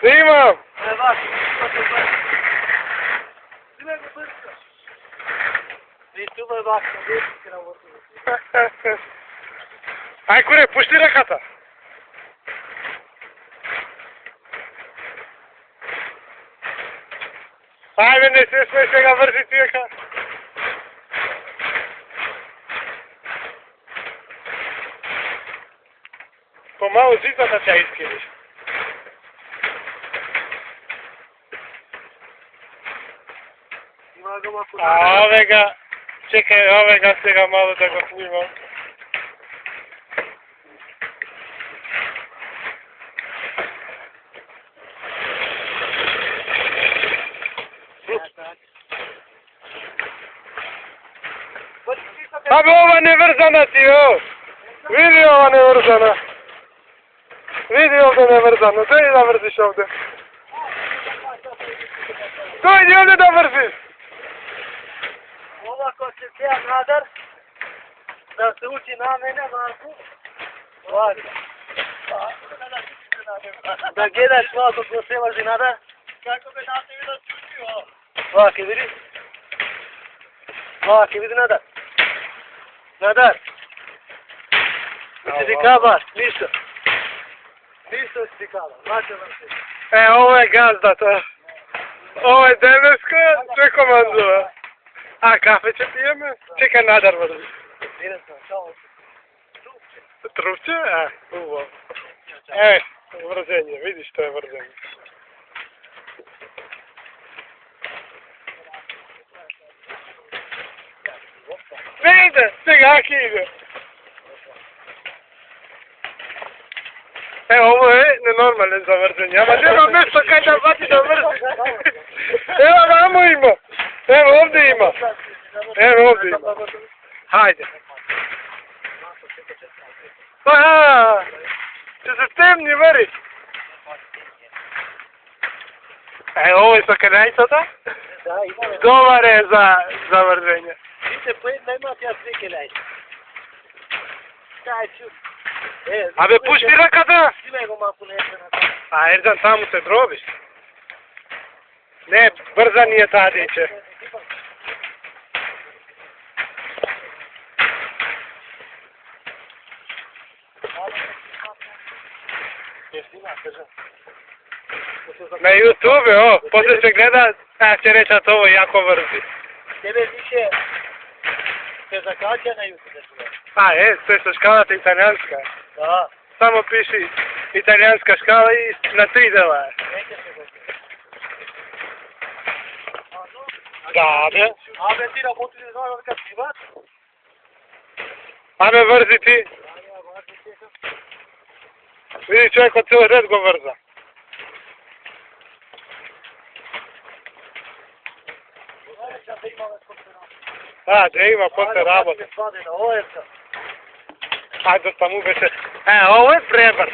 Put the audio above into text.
Снимам! Ај, куре, пушти раката! Ајде, не се смей сега врзи тиека! Помалу зидата ќе искиниш. А овега, чекај, овега сега малу да го снимам. Абе, ова не врзана ти, о! Види ова не врзана. Види овде не врзано, дојди да врзиш овде. Дојди овде да врзиш. Ова кој се теа надер, да се учи на мене малку. Да гледаш малко кој се врзи надер. Како бе да се видат чути, о? Ова, ке види? Ова, ке види надер. Надер. Ти каба, ништо. Ништо ти каба, значи врзи. Ово е газдата. Ово е денеска, се командува. А, кафе ќе пиеме? Чекај надер врзи. Трупче? А, убаво. Врзење, видиш што е врзење. Не иде, сега ќе иде. Ово е ненормален за врзење, ама нема место кај да бати да врзи. Ево, рамо има. Ево, овде има. Ево, овде има. Хајде. Че се темни, вари. Ово е со канајцата? Да, има. Добар е за врзење. Вите, поед нема тя свеке лај. Кај чу. Абе, пушти раката! Симе го малку несе на тоа. А, Ердан, таму се дробиш. Не, брза ни е таа дече. На YouTube, о, после се гледа, ќе речат ово јако врзи. Тебе више се закача на YouTube. А, се со шкалата италијанска. Да. Само пиши италијанска шкала и на 3 дела е. Да, бе. Абе, ти работи не знаеш дека пиват? Абе, врзи ти. Види, човекот цел ред го врза. Да, да има после работа. Ајде таму беше. Ово е пребрз.